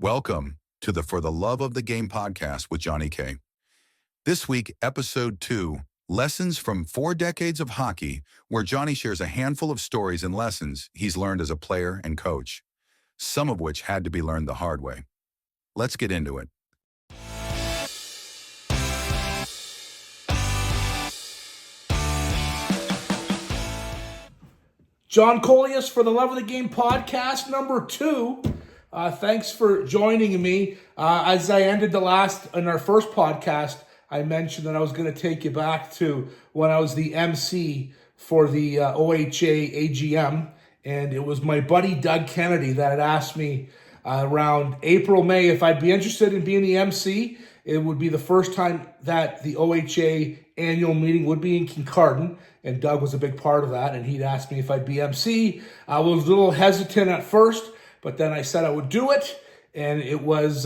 Welcome to the For the Love of the Game podcast with Johnny K. This week, episode 2, Lessons from 4 Decades of Hockey, where Johnny shares a handful of stories and lessons he's learned as a player and coach, some of which had to be learned the hard way. Let's get into it. John Colias for the Love of the Game podcast number 2. Thanks for joining me. As I ended in our first podcast, I mentioned that I was going to take you back to when I was the MC for the OHA AGM, and it was my buddy Doug Kennedy that had asked me around April, May if I'd be interested in being the MC. It would be the first time that the OHA annual meeting would be in Kincardine, and Doug was a big part of that, and he'd asked me if I'd be MC. I was a little hesitant at first, but then I said I would do it, and it was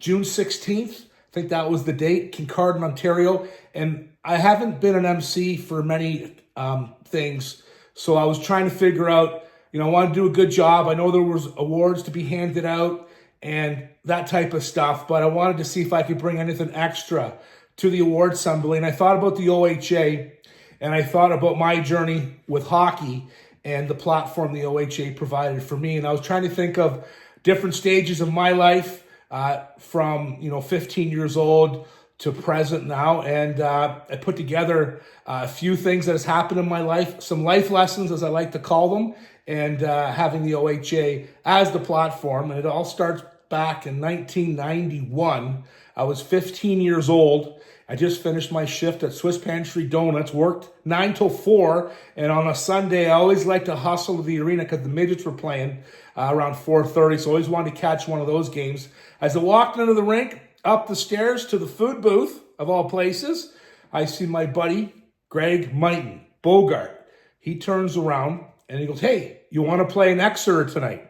June 16th. I think that was the date, Kincardine, Ontario, and I haven't been an MC for many things, so I was trying to figure out, I want to do a good job. I know there was awards to be handed out and that type of stuff, but I wanted to see if I could bring anything extra to the award assembly, and I thought about the OHA, and I thought about my journey with hockey and the platform the OHA provided for me. And I was trying to think of different stages of my life from 15 years old to present now. And I put together a few things that has happened in my life, some life lessons, as I like to call them, and having the OHA as the platform. And it all starts back in 1991. I was 15 years old. I just finished my shift at Swiss Pantry Donuts, worked 9 till 4, and on a Sunday, I always like to hustle to the arena because the midgets were playing around 4:30, so I always wanted to catch one of those games. As I walked into the rink, up the stairs to the food booth, of all places, I see my buddy, Greg Mighton, Bogart. He turns around, and he goes, "Hey, you want to play in Exeter tonight?"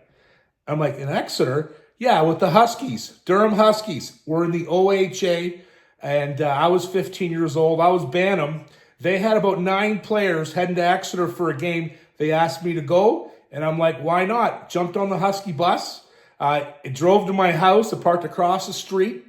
I'm like, "In Exeter?" "Yeah, with the Huskies, Durham Huskies. We're in the OHA." And I was 15 years old. I was Bantam. They had about 9 players heading to Exeter for a game. They asked me to go, and I'm like, why not? Jumped on the Husky bus. It drove to my house. I parked across the street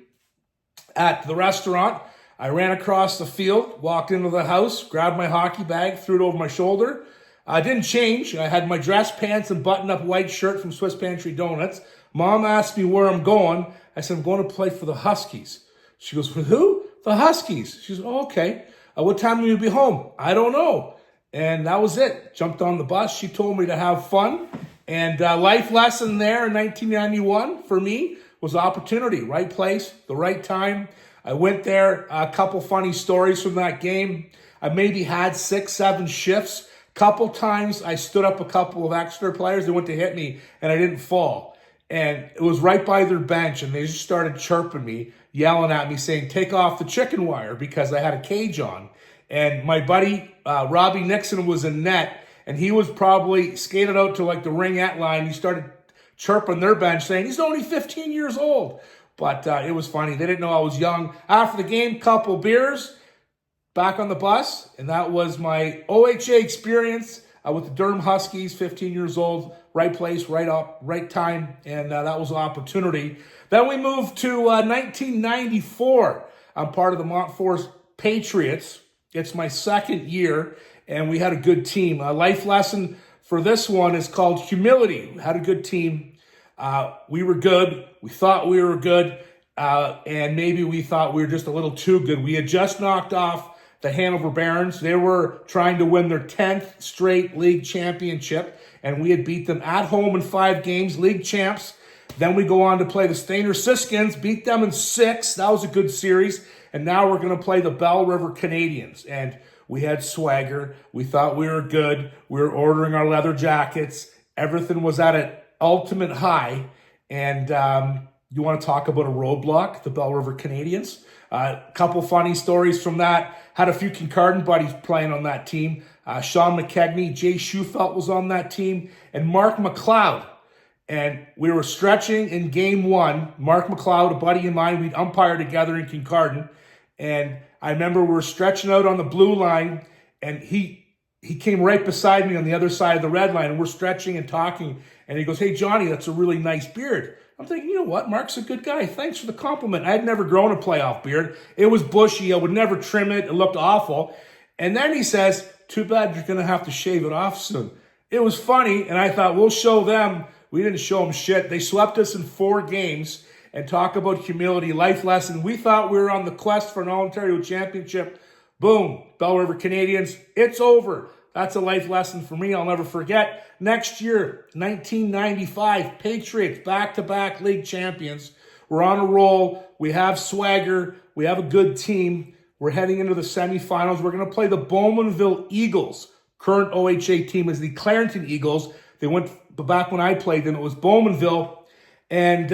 at the restaurant. I ran across the field, walked into the house, grabbed my hockey bag, threw it over my shoulder. I didn't change. I had my dress pants and button-up white shirt from Swiss Pantry Donuts. Mom asked me where I'm going. I said, I'm going to play for the Huskies. She goes, "With who?" "The Huskies." She goes, "Oh, okay. What time will you be home?" "I don't know." And that was it. Jumped on the bus. She told me to have fun. And life lesson there in 1991 for me was opportunity. Right place, the right time. I went there. A couple funny stories from that game. I maybe had 6, 7 shifts. Couple times I stood up a couple of Exeter players. They went to hit me, and I didn't fall. And it was right by their bench, and they just started chirping me, yelling at me, saying, "Take off the chicken wire," because I had a cage on. And my buddy, Robbie Nixon, was in net, and he was probably skated out to like the ringette line. He started chirping their bench, saying, "He's only 15 years old." But it was funny. They didn't know I was young. After the game, couple beers, back on the bus, and that was my OHA experience with the Durham Huskies, 15 years old, right place, right time, and that was an opportunity. Then we moved to 1994. I'm part of the Montfort Patriots. It's my second year, and we had a good team. A life lesson for this one is called humility. We had a good team. We were good. We thought we were good, and maybe we thought we were just a little too good. We had just knocked off the Hanover Barons. They were trying to win their 10th straight league championship, and we had beat them at home in 5 games, league champs. Then we go on to play the Stainer Siskins, beat them in 6. That was a good series. And now we're going to play the Bell River Canadians. And we had swagger. We thought we were good. We were ordering our leather jackets. Everything was at an ultimate high. And you want to talk about a roadblock, the Bell River Canadians? A couple funny stories from that. Had a few Kincardine buddies playing on that team. Sean McKegney, Jay Schufelt was on that team, and Mark McLeod. And we were stretching in game 1. Mark McLeod, a buddy of mine, we'd umpire together in Kincardine. And I remember we were stretching out on the blue line, and he came right beside me on the other side of the red line, and we're stretching and talking. And he goes, "Hey, Johnny, that's a really nice beard." I'm thinking, you know what? Mark's a good guy. Thanks for the compliment. I had never grown a playoff beard. It was bushy. I would never trim it. It looked awful. And then he says, too bad you're going to have to shave it off soon. It was funny, and I thought, we'll show them. We didn't show them shit. They swept us in 4 games. And talk about humility, life lesson. We thought we were on the quest for an All-Ontario Championship. Boom, Bell River Canadians, it's over. That's a life lesson for me. I'll never forget. Next year, 1995, Patriots, back-to-back league champions. We're on a roll. We have swagger. We have a good team. We're heading into the semifinals. We're going to play the Bowmanville Eagles. Current OHA team is the Clarington Eagles. They went back when I played them. It was Bowmanville. And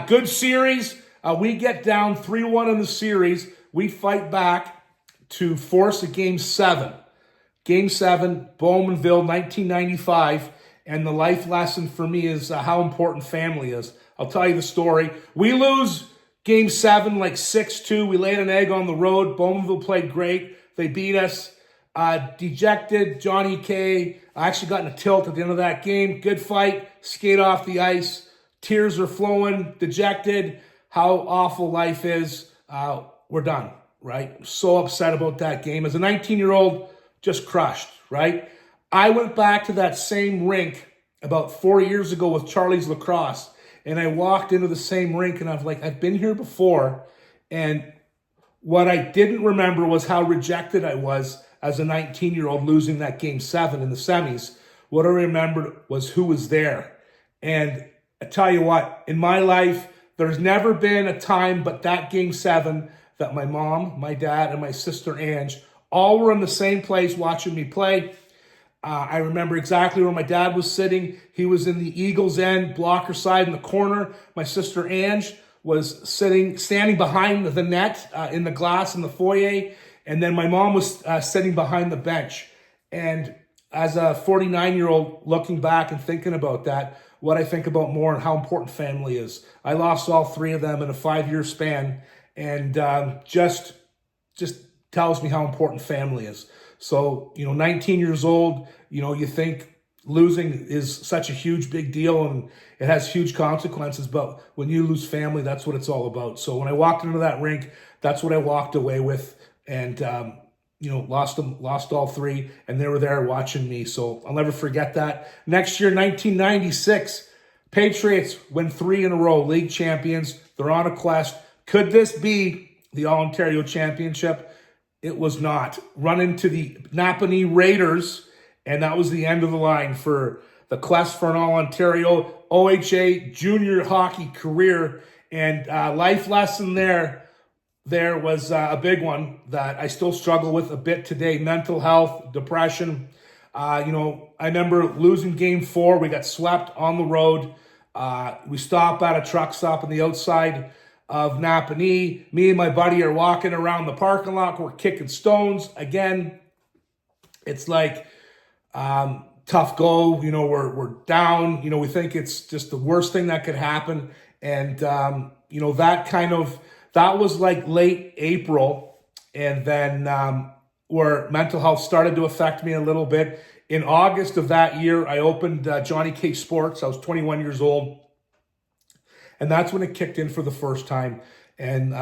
good series. We get down 3-1 in the series. We fight back to force a Game 7. Game 7, Bowmanville, 1995. And the life lesson for me is how important family is. I'll tell you the story. We lose Game 7 like 6-2. We laid an egg on the road. Bowmanville played great. They beat us. Dejected, Johnny K. I actually got in a tilt at the end of that game. Good fight. Skate off the ice. Tears are flowing. Dejected. How awful life is. We're done, right? I'm so upset about that game. As a 19-year-old, just crushed, right? I went back to that same rink about 4 years ago with Charlie's Lacrosse, and I walked into the same rink, and I was like, I've been here before, and what I didn't remember was how rejected I was as a 19-year-old losing that Game 7 in the semis. What I remembered was who was there. And I tell you what, in my life, there's never been a time but that Game 7 that my mom, my dad, and my sister Ange all were in the same place watching me play. I remember exactly where my dad was sitting. He was in the Eagles end, blocker side in the corner. My sister Ange was standing behind the net in the glass in the foyer. And then my mom was sitting behind the bench. And as a 49-year-old looking back and thinking about that, what I think about more and how important family is. I lost all 3 of them in a 5-year span. And just tells me how important family is. So, 19 years old, you think losing is such a huge, big deal and it has huge consequences. But when you lose family, that's what it's all about. So when I walked into that rink, that's what I walked away with. And, lost all 3, and they were there watching me. So I'll never forget that. Next year, 1996, Patriots win 3 in a row, league champions. They're on a quest. Could this be the All-Ontario Championship? It was not. Run into the Napanee Raiders, and that was the end of the line for the quest for an All-Ontario OHA junior hockey career. And life lesson there was a big one that I still struggle with a bit today. Mental health, depression. I remember losing Game 4. We got swept on the road. We stop at a truck stop on the outside of Napanee. Me and my buddy are walking around the parking lot. We're kicking stones. Again, it's like tough go. We're down. We think it's just the worst thing that could happen. And, that was like late April. And then where mental health started to affect me a little bit. In August of that year, I opened Johnny K Sports. I was 21 years old. And that's when it kicked in for the first time. And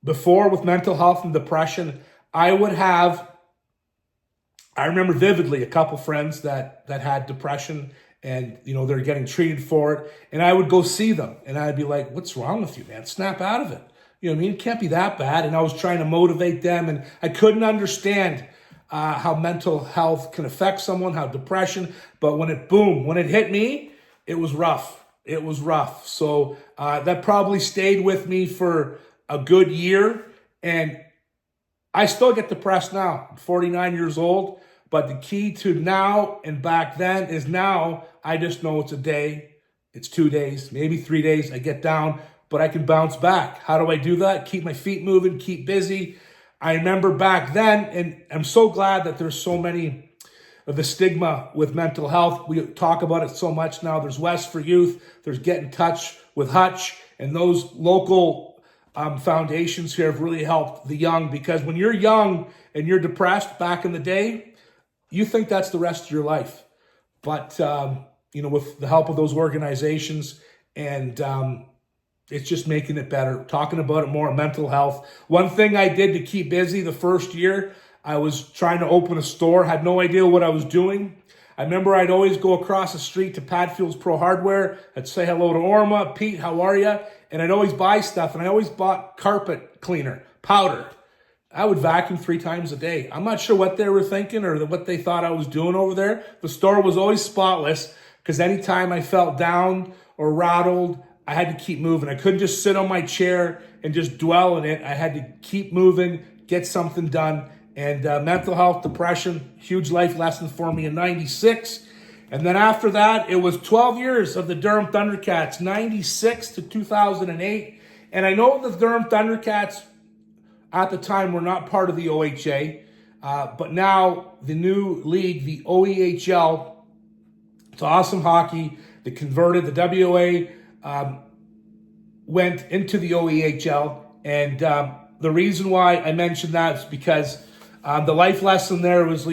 before, with mental health and depression, I remember vividly a couple friends that had depression and, they're getting treated for it. And I would go see them and I'd be like, what's wrong with you, man? Snap out of it. You know what I mean? It can't be that bad. And I was trying to motivate them, and I couldn't understand how mental health can affect someone, how depression. But when it hit me, it was rough. It was rough. So that probably stayed with me for a good year. And I still get depressed now. I'm 49 years old. But the key to now and back then is now I just know it's a day. It's 2 days, maybe 3 days. I get down, but I can bounce back. How do I do that? Keep my feet moving, keep busy. I remember back then, and I'm so glad that there's so many of the stigma with mental health. We talk about it so much now. There's West for Youth. There's Get in Touch with Hutch. And those local foundations here have really helped the young, because when you're young and you're depressed back in the day, you think that's the rest of your life. But, with the help of those organizations And it's just making it better, talking about it more, mental health. One thing I did to keep busy the first year, I was trying to open a store, had no idea what I was doing. I remember I'd always go across the street to Padfield's Pro Hardware. I'd say hello to Orma, Pete, how are you? And I'd always buy stuff, and I always bought carpet cleaner, powder. I would vacuum 3 times a day. I'm not sure what they were thinking or what they thought I was doing over there. The store was always spotless because anytime I felt down or rattled, I had to keep moving. I couldn't just sit on my chair and just dwell in it. I had to keep moving, get something done. And mental health, depression, huge life lesson for me in 96. And then after that, it was 12 years of the Durham Thundercats, 96 to 2008. And I know the Durham Thundercats at the time were not part of the OHA, but now the new league, the OEHL, it's awesome hockey. They converted the WA, went into the OEHL, and the reason why I mentioned that is because the life lesson there was,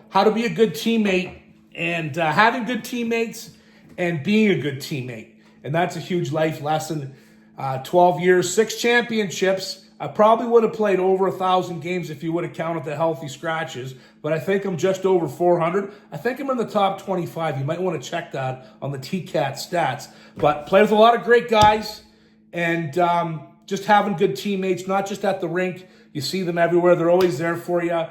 how to be a good teammate and having good teammates and being a good teammate. And that's a huge life lesson. 12 years, 6 championships. I probably would have played over 1,000 games if you would have counted the healthy scratches, but I think I'm just over 400. I think I'm in the top 25. You might want to check that on the TCAT stats. But played with a lot of great guys and just having good teammates, not just at the rink. You see them everywhere. They're always there for you.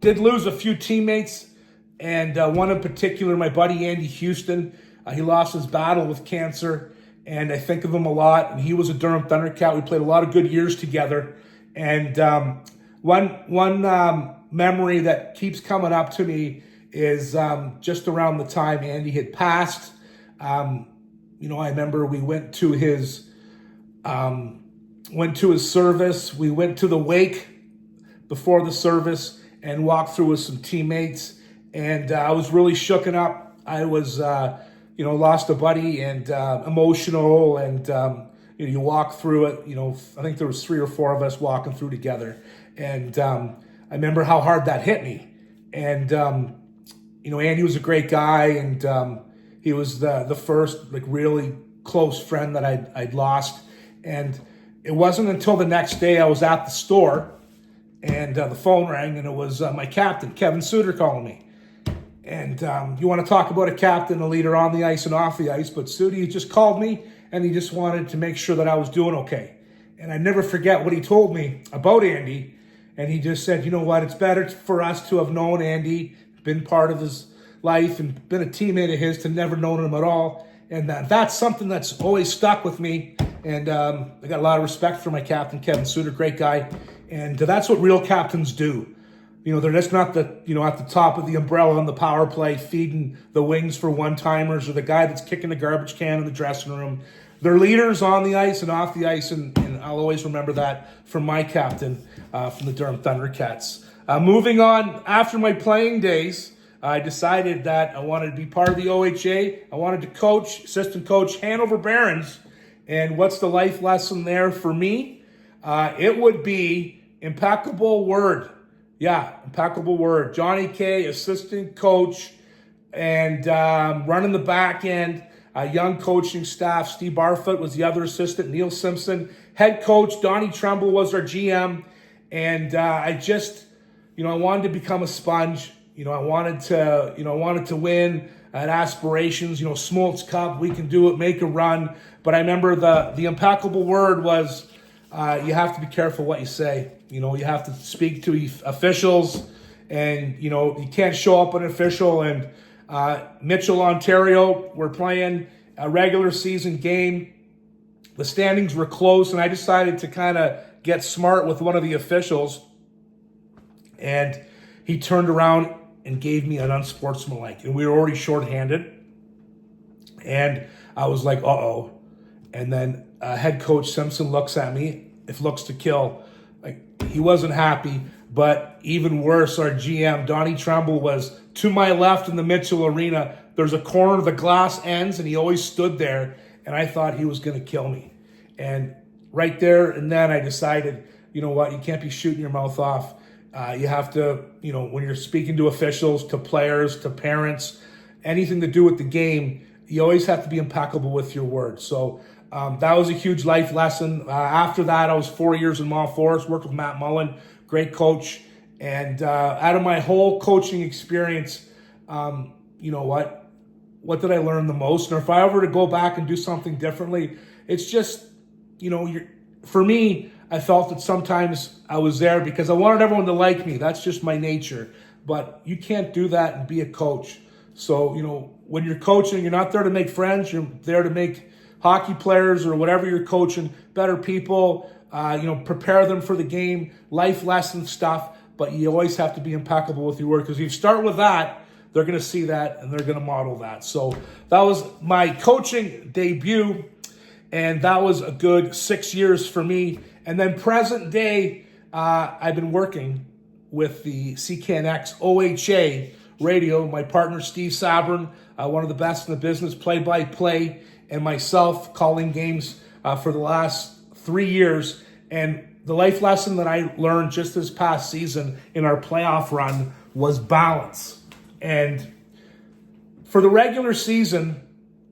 Did lose a few teammates, and one in particular, my buddy Andy Houston. He lost his battle with cancer, and I think of him a lot. And he was a Durham Thundercat. We played a lot of good years together. And one memory that keeps coming up to me is just around the time Andy had passed. I remember we went to his service. We went to the wake before the service and walked through with some teammates. And I was really shooken up. I was, lost a buddy and emotional. And, you walk through it. I think there was 3 or 4 of us walking through together. And I remember how hard that hit me. And, Andy was a great guy. And he was the first, really close friend that I'd lost. And it wasn't until the next day I was at the store and the phone rang, and it was my captain, Kevin Suter, calling me. And you want to talk about a captain, a leader on the ice and off the ice, but Sudi just called me, and he just wanted to make sure that I was doing okay. And I never forget what he told me about Andy. And he just said, you know what, it's better for us to have known Andy, been part of his life, and been a teammate of his to never known him at all. And that's something that's always stuck with me. And I got a lot of respect for my captain, Kevin Suter, great guy. And that's what real captains do. They're just not at the top of the umbrella on the power play, feeding the wings for one-timers or the guy that's kicking the garbage can in the dressing room. They're leaders on the ice and off the ice, and I'll always remember that from my captain from the Durham Thundercats. Moving on, after my playing days, I decided that I wanted to be part of the OHA. I wanted to assistant coach Hanover Barons. And what's the life lesson there for me? It would be impeccable word. Yeah, impeccable word. Johnny K, assistant coach, and running the back end. Young coaching staff. Steve Barfoot was the other assistant. Neil Simpson. Head coach Donnie Trumbull was our GM. And I just, I wanted to become a sponge. I wanted to win. I had aspirations. Smoltz Cup, we can do it, make a run. But I remember the impeccable word was you have to be careful what you say. You have to speak to officials, and you can't show up an official. And Mitchell, Ontario, we're playing a regular season game. The standings were close, and I decided to kind of get smart with one of the officials. And he turned around and gave me an unsportsmanlike, and we were already shorthanded. And I was like, uh-oh. And then head coach Simpson looks at me, if looks to kill. He wasn't happy, but even worse, our GM, Donnie Trumbull, was to my left in the Mitchell Arena. There's a corner, the glass ends, and he always stood there, and I thought he was going to kill me. And right there and then I decided, you know what, you can't be shooting your mouth off. You have to, when you're speaking to officials, to players, to parents, anything to do with the game, you always have to be impeccable with your word. So that was a huge life lesson. After that, I was 4 years in Mount Forest, worked with Matt Mullen, great coach. And out of my whole coaching experience, you know what did I learn the most? And if I were to go back and do something differently, it's just, you know, for me, I felt that sometimes I was there because I wanted everyone to like me. That's just my nature. But you can't do that and be a coach. So, you know, when you're coaching, you're not there to make friends. You're there to make hockey players or whatever you're coaching better people, you know, prepare them for the game, life lesson stuff. But you always have to be impeccable with your word, because if you start with that, they're going to see that and they're going to model that. So that was my coaching debut, and that was a good 6 years for me. And then present day, I've been working with the CKNX OHA radio. My partner, Steve Sabrin, one of the best in the business, play-by-play, and myself calling games for the last 3 years. And the life lesson that I learned just this past season in our playoff run was balance. And for the regular season,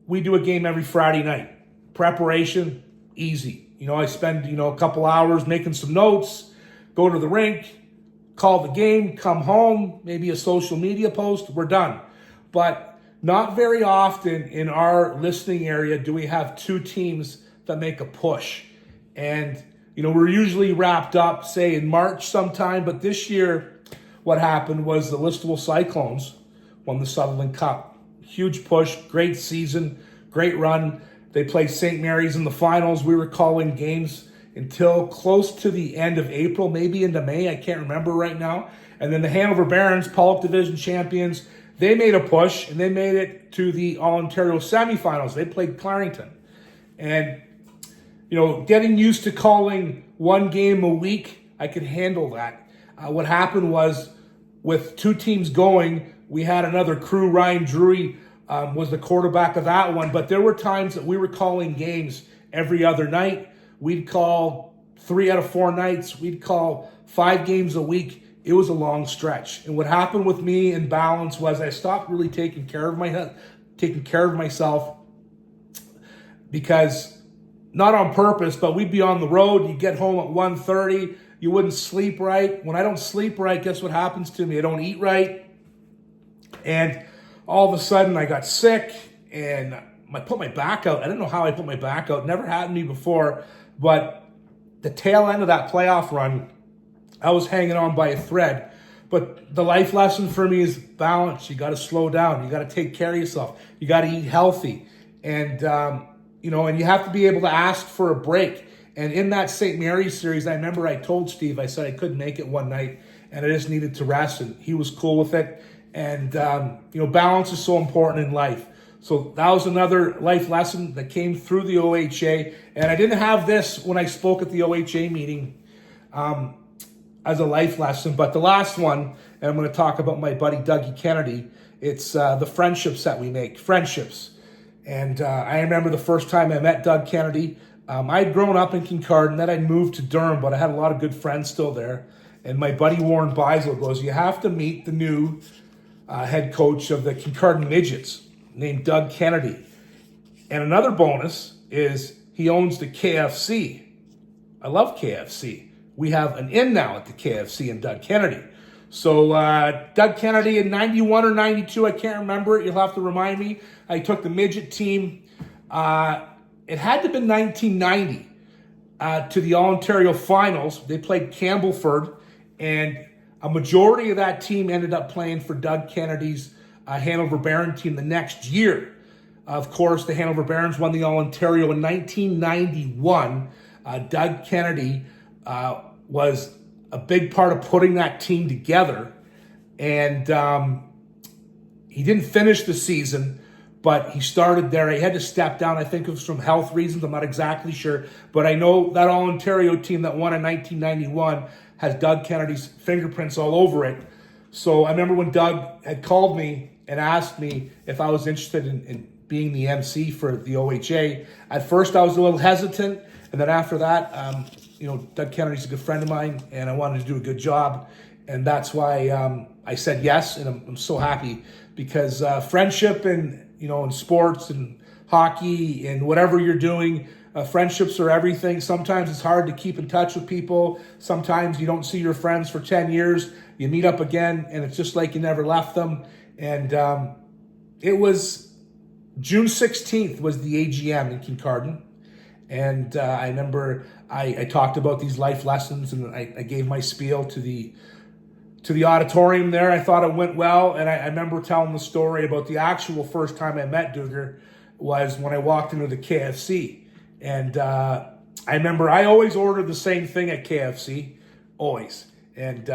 we do a game every Friday night. Preparation, easy. You know, I spend, you know, a couple hours making some notes, go to the rink, call the game, come home, maybe a social media post, we're done. But not very often in our listening area do we have two teams that make a push. And, you know, we're usually wrapped up, say, in March sometime. But this year, what happened was the Listowel Cyclones won the Sutherland Cup. Huge push, great season, great run. They played St. Mary's in the finals. We were calling games until close to the end of April, maybe into May. I can't remember right now. And then the Hanover Barons, Pollock Division champions, they made a push, and they made it to the All-Ontario semifinals. They played Clarington. And, you know, getting used to calling one game a week, I could handle that. What happened was, with two teams going, we had another crew. Ryan Drury was the quarterback of that one. But there were times that we were calling games every other night. We'd call 3 out of 4 nights. We'd call 5 games a week. It was a long stretch. And what happened with me in balance was I stopped really taking care of myself, because, not on purpose, but we'd be on the road. You get home at 1:30. You wouldn't sleep right. When I don't sleep right, guess what happens to me? I don't eat right. And all of a sudden I got sick and I put my back out. I don't know how I put my back out. Never happened to me before. But the tail end of that playoff run, I was hanging on by a thread. But the life lesson for me is balance. You got to slow down. You got to take care of yourself. You got to eat healthy. And, you know, and you have to be able to ask for a break. And in that St. Mary's series, I remember I told Steve, I said I couldn't make it one night and I just needed to rest. And he was cool with it. And, you know, balance is so important in life. So that was another life lesson that came through the OHA. And I didn't have this when I spoke at the OHA meeting as a life lesson. But the last one, and I'm going to talk about my buddy Dougie Kennedy, it's the friendships that we make. Friendships. And I remember the first time I met Doug Kennedy. I'd grown up in Kincardine, then I'd moved to Durham, but I had a lot of good friends still there. And my buddy Warren Beisel goes, you have to meet the new head coach of the Kincardine Midgets, named Doug Kennedy. And another bonus is he owns the KFC. I love KFC. We have an inn now at the KFC in Doug Kennedy. So Doug Kennedy in 91 or 92, I can't remember it. You'll have to remind me. I took the midget team. It had to have been 1990 to the All-Ontario finals. They played Campbellford, and a majority of that team ended up playing for Doug Kennedy's Hanover Baron team the next year. Of course, the Hanover Barons won the All-Ontario in 1991. Doug Kennedy was a big part of putting that team together. And he didn't finish the season, but he started there. He had to step down. I think it was from health reasons. I'm not exactly sure. But I know that All-Ontario team that won in 1991 has Doug Kennedy's fingerprints all over it. So I remember when Doug had called me and asked me if I was interested in being the MC for the OHA. At first, I was a little hesitant. And then after that, you know, Doug Kennedy's a good friend of mine, and I wanted to do a good job. And that's why I said yes, and I'm so happy, because friendship and in sports and hockey and whatever you're doing, friendships are everything. Sometimes it's hard to keep in touch with people. Sometimes you don't see your friends for 10 years. You meet up again, and it's just like you never left them. And it was June 16th was the AGM in Kincardine. And I remember I talked about these life lessons, and I gave my spiel to the auditorium there. I thought it went well, and I remember telling the story about the actual first time I met Duger was when I walked into the KFC. And I remember I always ordered the same thing at KFC, always. And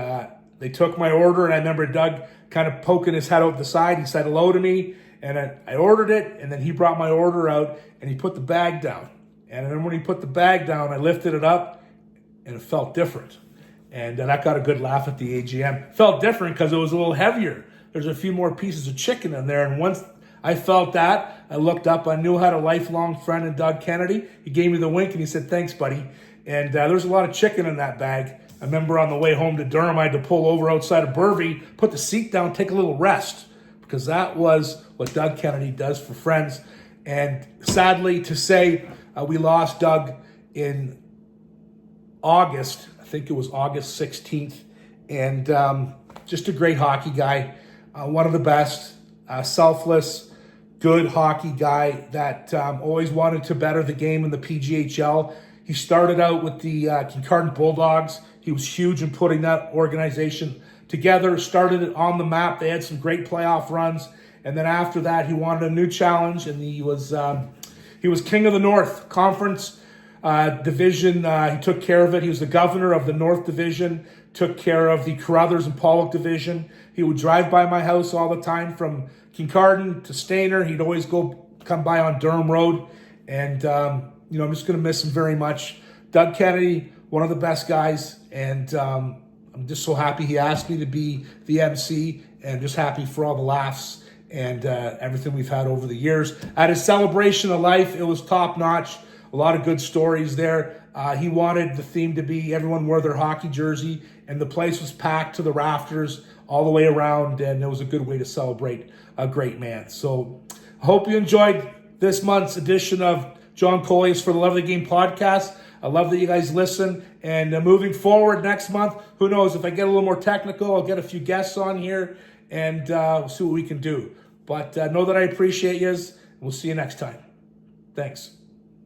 they took my order, and I remember Doug kind of poking his head out the side. He said hello to me, and I ordered it, and then he brought my order out, and he put the bag down. And then when he put the bag down, I lifted it up, and it felt different. And that got a good laugh at the AGM. Felt different because it was a little heavier. There's a few more pieces of chicken in there. And once I felt that, I looked up. I knew I had a lifelong friend in Doug Kennedy. He gave me the wink, and he said, "Thanks, buddy." And there's a lot of chicken in that bag. I remember on the way home to Durham, I had to pull over outside of Burvey, put the seat down, take a little rest, because that was what Doug Kennedy does for friends. And sadly to say, we lost Doug in August. I think it was August 16th. And just a great hockey guy, one of the best, selfless, good hockey guy that always wanted to better the game in the PGHL. He started out with the Kincardine Bulldogs. He was huge in putting that organization together, started it on the map. They had some great playoff runs. And then after that, he wanted a new challenge, and he was king of the North Conference division. He took care of it. He was the governor of the North Division, took care of the Carruthers and Pollock Division. He would drive by my house all the time from Kincardine to Stayner. He'd always come by on Durham Road. And, I'm just going to miss him very much. Doug Kennedy, one of the best guys. And I'm just so happy he asked me to be the MC, and just happy for all the laughs and everything we've had over the years. At his celebration of life, it was top notch. A lot of good stories there. He wanted the theme to be everyone wore their hockey jersey, and the place was packed to the rafters all the way around, and it was a good way to celebrate a great man. So I hope you enjoyed this month's edition of John Coleus for the Love of the Game podcast. I love that you guys listen. And moving forward next month, who knows, if I get a little more technical, I'll get a few guests on here, and we'll see what we can do. But know that I appreciate you. We'll see you next time. Thanks.